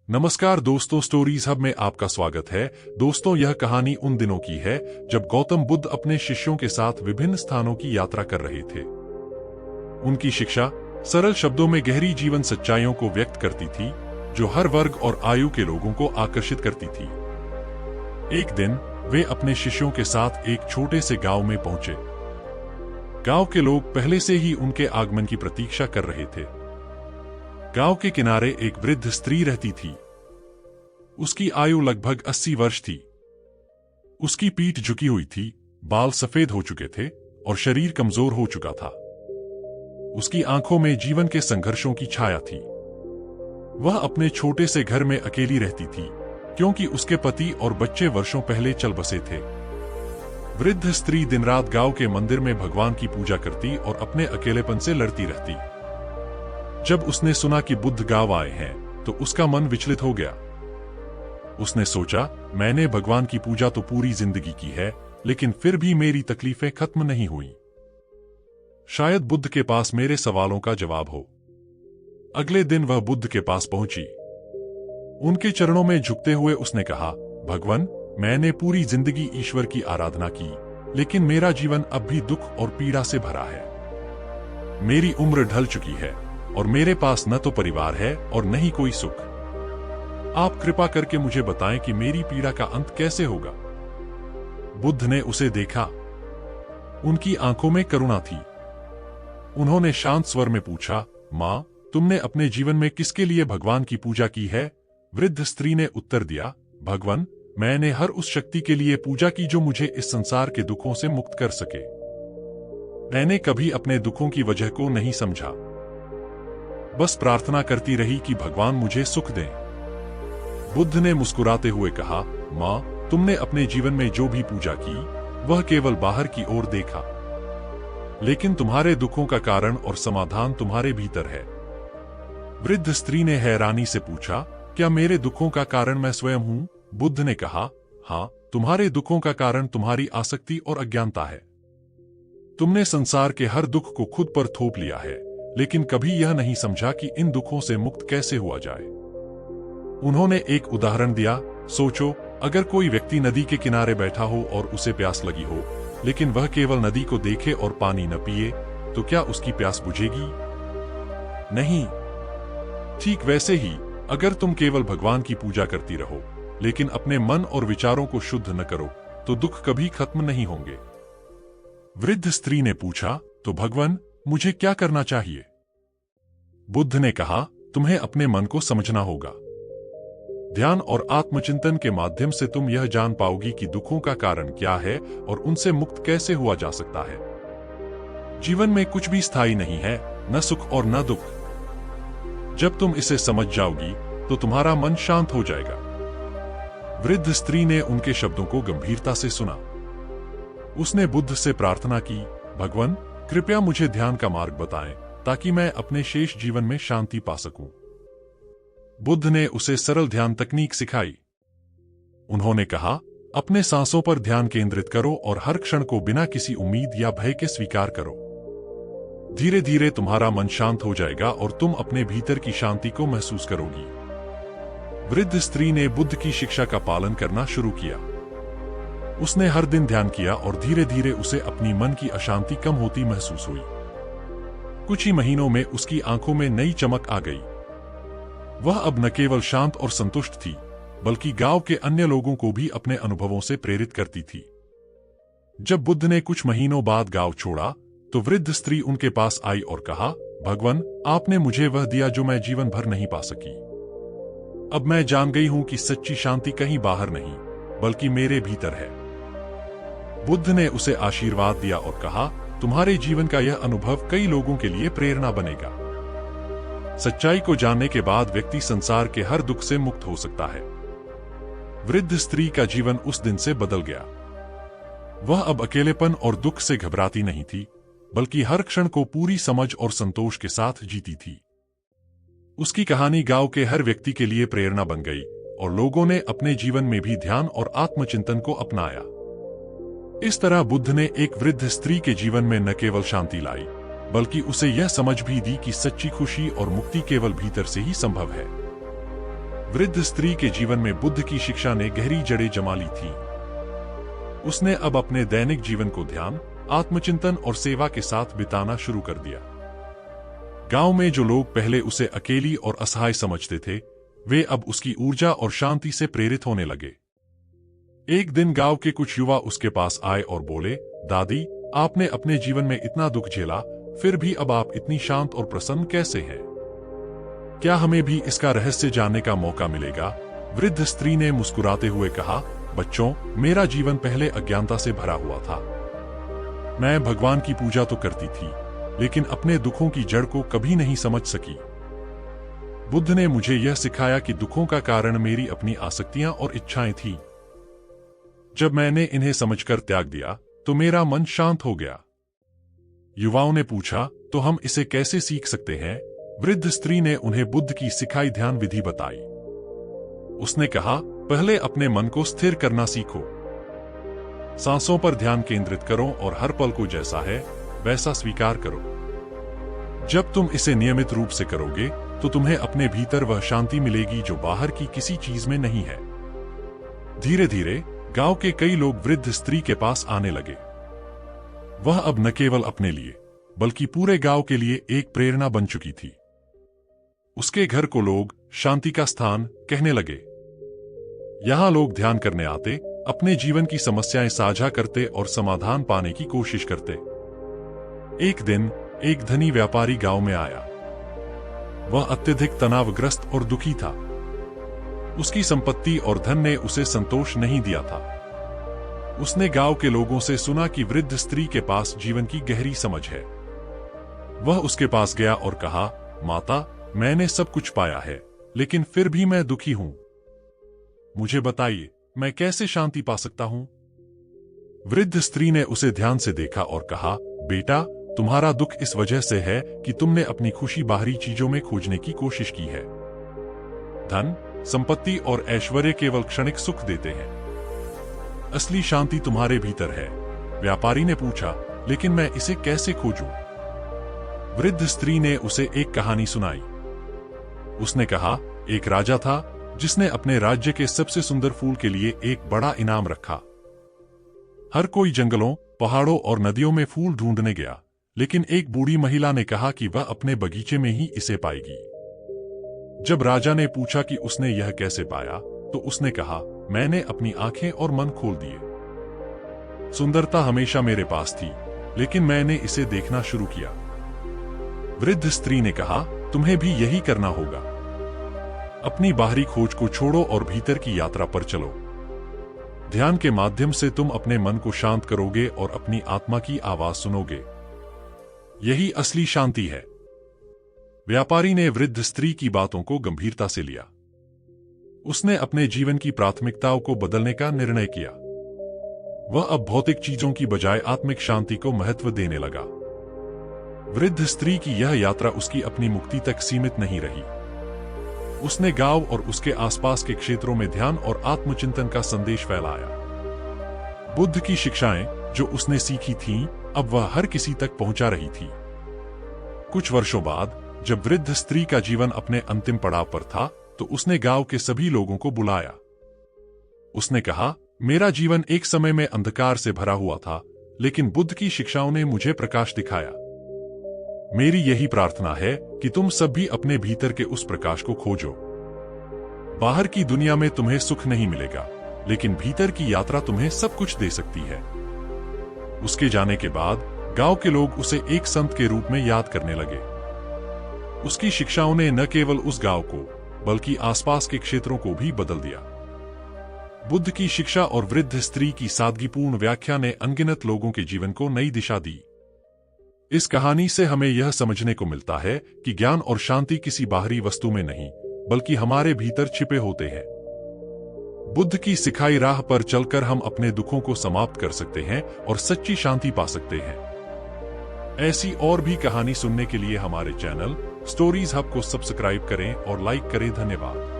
नमस्कार दोस्तों, stories hub में आपका स्वागत है। दोस्तों, यह कहानी उन दिनों की है जब गौतम बुद्ध अपने शिष्यों के साथ विभिन्न स्थानों की यात्रा कर रहे थे। उनकी शिक्षा सरल शब्दों में गहरी जीवन सच्चाइयों को व्यक्त करती थी, जो हर वर्ग और आयु के लोगों को आकर्षित करती थी। एक दिन वे अपने शिष्यों के साथ एक छोटे से गांव में पहुंचे। गांव के लोग पहले से ही उनके आगमन की प्रतीक्षा कर रहे थे। गांव के किनारे एक वृद्ध स्त्री रहती थी। उसकी आयु लगभग 80 वर्ष थी। उसकी पीठ झुकी हुई थी, बाल सफेद हो चुके थे और शरीर कमजोर हो चुका था। उसकी आंखों में जीवन के संघर्षों की छाया थी। वह अपने छोटे से घर में अकेली रहती थी, क्योंकि उसके पति और बच्चे वर्षों पहले चल बसे थे। वृद्ध स्त्री दिन रात गांव के मंदिर में भगवान की पूजा करती और अपने अकेलेपन से लड़ती रहती। जब उसने सुना कि बुद्ध गांव आए हैं, तो उसका मन विचलित हो गया। उसने सोचा, मैंने भगवान की पूजा तो पूरी जिंदगी की है, लेकिन फिर भी मेरी तकलीफें खत्म नहीं हुई। शायद बुद्ध के पास मेरे सवालों का जवाब हो। अगले दिन वह बुद्ध के पास पहुंची। उनके चरणों में झुकते हुए उसने कहा, भगवान, मैंने पूरी जिंदगी ईश्वर की आराधना की, लेकिन मेरा जीवन अब भी दुख और पीड़ा से भरा है। मेरी उम्र ढल चुकी है और मेरे पास न तो परिवार है और न ही कोई सुख। आप कृपा करके मुझे बताएं कि मेरी पीड़ा का अंत कैसे होगा। बुद्ध ने उसे देखा। उनकी आंखों में करुणा थी। उन्होंने शांत स्वर में पूछा, मां, तुमने अपने जीवन में किसके लिए भगवान की पूजा की है? वृद्ध स्त्री ने उत्तर दिया, भगवान, मैंने हर उस शक्ति के लिए पूजा की जो मुझे इस संसार के दुखों से मुक्त कर सके। मैंने कभी अपने दुखों की वजह को नहीं समझा, बस प्रार्थना करती रही कि भगवान मुझे सुख दें। बुद्ध ने मुस्कुराते हुए कहा, मां, तुमने अपने जीवन में जो भी पूजा की, वह केवल बाहर की ओर देखा, लेकिन तुम्हारे दुखों का कारण और समाधान तुम्हारे भीतर है। वृद्ध स्त्री ने हैरानी से पूछा, क्या मेरे दुखों का कारण मैं स्वयं हूं? बुद्ध ने कहा, हां, तुम्हारे दुखों का कारण तुम्हारी आसक्ति और अज्ञानता है। तुमने संसार के हर दुख को खुद पर थोप लिया है, लेकिन कभी यह नहीं समझा कि इन दुखों से मुक्त कैसे हुआ जाए। उन्होंने एक उदाहरण दिया। सोचो, अगर कोई व्यक्ति नदी के किनारे बैठा हो और उसे प्यास लगी हो, लेकिन वह केवल नदी को देखे और पानी न पिए, तो क्या उसकी प्यास बुझेगी? नहीं। ठीक वैसे ही, अगर तुम केवल भगवान की पूजा करती रहो, लेकिन अपने मन और विचारों को शुद्ध न करो, तो दुख कभी खत्म नहीं होंगे। वृद्ध स्त्री ने पूछा, तो भगवान, मुझे क्या करना चाहिए? बुद्ध ने कहा, तुम्हें अपने मन को समझना होगा। ध्यान और आत्मचिंतन के माध्यम से तुम यह जान पाओगी कि दुखों का कारण क्या है और उनसे मुक्त कैसे हुआ जा सकता है। जीवन में कुछ भी स्थायी नहीं है, न सुख और न दुख। जब तुम इसे समझ जाओगी, तो तुम्हारा मन शांत हो जाएगा। वृद्ध स्त्री ने उनके शब्दों को गंभीरता से सुना। उसने बुद्ध से प्रार्थना की, भगवान, कृपया मुझे ध्यान का मार्ग बताएं, ताकि मैं अपने शेष जीवन में शांति पा सकूं। बुद्ध ने उसे सरल ध्यान तकनीक सिखाई। उन्होंने कहा, अपने सांसों पर ध्यान केंद्रित करो और हर क्षण को बिना किसी उम्मीद या भय के स्वीकार करो। धीरे धीरे तुम्हारा मन शांत हो जाएगा और तुम अपने भीतर की शांति को महसूस करोगी। वृद्ध स्त्री ने बुद्ध की शिक्षा का पालन करना शुरू किया। उसने हर दिन ध्यान किया और धीरे धीरे उसे अपनी मन की अशांति कम होती महसूस हुई। कुछ ही महीनों में उसकी आंखों में नई चमक आ गई। वह अब न केवल शांत और संतुष्ट थी, बल्कि गांव के अन्य लोगों को भी अपने अनुभवों से प्रेरित करती थी। जब बुद्ध ने कुछ महीनों बाद गांव छोड़ा, तो वृद्ध स्त्री उनके पास आई और कहा, भगवान, आपने मुझे वह दिया जो मैं जीवन भर नहीं पा सकी। अब मैं जान गई हूं कि सच्ची शांति कहीं बाहर नहीं, बल्कि मेरे भीतर है। बुद्ध ने उसे आशीर्वाद दिया और कहा, तुम्हारे जीवन का यह अनुभव कई लोगों के लिए प्रेरणा बनेगा। सच्चाई को जानने के बाद व्यक्ति संसार के हर दुख से मुक्त हो सकता है। वृद्ध स्त्री का जीवन उस दिन से बदल गया। वह अब अकेलेपन और दुख से घबराती नहीं थी, बल्कि हर क्षण को पूरी समझ और संतोष के साथ जीती थी। उसकी कहानी गांव के हर व्यक्ति के लिए प्रेरणा बन गई और लोगों ने अपने जीवन में भी ध्यान और आत्मचिंतन को अपनाया। इस तरह बुद्ध ने एक वृद्ध स्त्री के जीवन में न केवल शांति लाई, बल्कि उसे यह समझ भी दी कि सच्ची खुशी और मुक्ति केवल भीतर से ही संभव है। वृद्ध स्त्री के जीवन में बुद्ध की शिक्षा ने गहरी जड़ें जमा ली थी। उसने अब अपने दैनिक जीवन को ध्यान, आत्मचिंतन और सेवा के साथ बिताना शुरू कर दिया। गांव में जो लोग पहले उसे अकेली और असहाय समझते थे, वे अब उसकी ऊर्जा और शांति से प्रेरित होने लगे। एक दिन गांव के कुछ युवा उसके पास आए और बोले, दादी, आपने अपने जीवन में इतना दुख झेला, फिर भी अब आप इतनी शांत और प्रसन्न कैसे हैं? क्या हमें भी इसका रहस्य जानने का मौका मिलेगा? वृद्ध स्त्री ने मुस्कुराते हुए कहा, बच्चों, मेरा जीवन पहले अज्ञानता से भरा हुआ था। मैं भगवान की पूजा तो करती थी, लेकिन अपने दुखों की जड़ को कभी नहीं समझ सकी। बुद्ध ने मुझे यह सिखाया कि दुखों का कारण मेरी अपनी आसक्तियां और इच्छाएं थीं। जब मैंने इन्हें समझकर त्याग दिया, तो मेरा मन शांत हो गया। युवाओं ने पूछा, तो हम इसे कैसे सीख सकते हैं? वृद्ध स्त्री ने उन्हें बुद्ध की सिखाई ध्यान विधि बताई। उसने कहा, पहले अपने मन को स्थिर करना सीखो। सांसों पर ध्यान केंद्रित करो और हर पल को जैसा है वैसा स्वीकार करो। जब तुम इसे नियमित रूप से करोगे, तो तुम्हें अपने भीतर वह शांति मिलेगी जो बाहर की किसी चीज में नहीं है। धीरे धीरे गांव के कई लोग वृद्ध स्त्री के पास आने लगे। वह अब न केवल अपने लिए, बल्कि पूरे गांव के लिए एक प्रेरणा बन चुकी थी। उसके घर को लोग शांति का स्थान कहने लगे। यहां लोग ध्यान करने आते, अपने जीवन की समस्याएं साझा करते और समाधान पाने की कोशिश करते। एक दिन एक धनी व्यापारी गांव में आया। वह अत्यधिक तनावग्रस्त और दुखी था। उसकी संपत्ति और धन ने उसे संतोष नहीं दिया था। उसने गांव के लोगों से सुना कि वृद्ध स्त्री के पास जीवन की गहरी समझ है। वह उसके पास गया और कहा, माता, मैंने सब कुछ पाया है, लेकिन फिर भी मैं दुखी हूं। मुझे बताइए, मैं कैसे शांति पा सकता हूं? वृद्ध स्त्री ने उसे ध्यान से देखा और कहा, बेटा, तुम्हारा दुख इस वजह से है कि तुमने अपनी खुशी बाहरी चीजों में खोजने की कोशिश की है। धन, संपत्ति और ऐश्वर्य केवल क्षणिक सुख देते हैं। असली शांति तुम्हारे भीतर है। व्यापारी ने पूछा, लेकिन मैं इसे कैसे खोजूं? वृद्ध स्त्री ने उसे एक कहानी सुनाई। उसने कहा, एक राजा था जिसने अपने राज्य के सबसे सुंदर फूल के लिए एक बड़ा इनाम रखा। हर कोई जंगलों, पहाड़ों और नदियों में फूल ढूंढने गया, लेकिन एक बूढ़ी महिला ने कहा कि वह अपने बगीचे में ही इसे पाएगी। जब राजा ने पूछा कि उसने यह कैसे पाया, तो उसने कहा, मैंने अपनी आंखें और मन खोल दिए। सुंदरता हमेशा मेरे पास थी, लेकिन मैंने इसे देखना शुरू किया। वृद्ध स्त्री ने कहा, तुम्हें भी यही करना होगा। अपनी बाहरी खोज को छोड़ो और भीतर की यात्रा पर चलो। ध्यान के माध्यम से तुम अपने मन को शांत करोगे और अपनी आत्मा की आवाज सुनोगे। यही असली शांति है। व्यापारी ने वृद्ध स्त्री की बातों को गंभीरता से लिया। उसने अपने जीवन की प्राथमिकताओं को बदलने का निर्णय किया। वह अब भौतिक चीजों की बजाय आत्मिक शांति को महत्व देने लगा। वृद्ध स्त्री की यह यात्रा उसकी अपनी मुक्ति तक सीमित नहीं रही। उसने गांव और उसके आसपास के क्षेत्रों में ध्यान और आत्मचिंतन का संदेश फैलाया। बुद्ध की शिक्षाएं जो उसने सीखी थीं, अब वह हर किसी तक पहुंचा रही थी। कुछ वर्षों बाद जब वृद्ध स्त्री का जीवन अपने अंतिम पड़ाव पर था, तो उसने गांव के सभी लोगों को बुलाया। उसने कहा, मेरा जीवन एक समय में अंधकार से भरा हुआ था, लेकिन बुद्ध की शिक्षाओं ने मुझे प्रकाश दिखाया। मेरी यही प्रार्थना है कि तुम सब भी अपने भीतर के उस प्रकाश को खोजो। बाहर की दुनिया में तुम्हें सुख नहीं मिलेगा, लेकिन भीतर की यात्रा तुम्हें सब कुछ दे सकती है। उसके जाने के बाद गांव के लोग उसे एक संत के रूप में याद करने लगे। उसकी शिक्षाओं ने न केवल उस गांव को, बल्कि आसपास के क्षेत्रों को भी बदल दिया। बुद्ध की शिक्षा और वृद्ध स्त्री की सादगीपूर्ण व्याख्या ने अनगिनत लोगों के जीवन को नई दिशा दी। इस कहानी से हमें यह समझने को मिलता है कि ज्ञान और शांति किसी बाहरी वस्तु में नहीं, बल्कि हमारे भीतर छिपे होते हैं। बुद्ध की सिखाई राह पर चलकर हम अपने दुखों को समाप्त कर सकते हैं और सच्ची शांति पा सकते हैं। ऐसी और भी कहानी सुनने के लिए हमारे चैनल स्टोरीज हब को सब्सक्राइब करें और लाइक करें। धन्यवाद।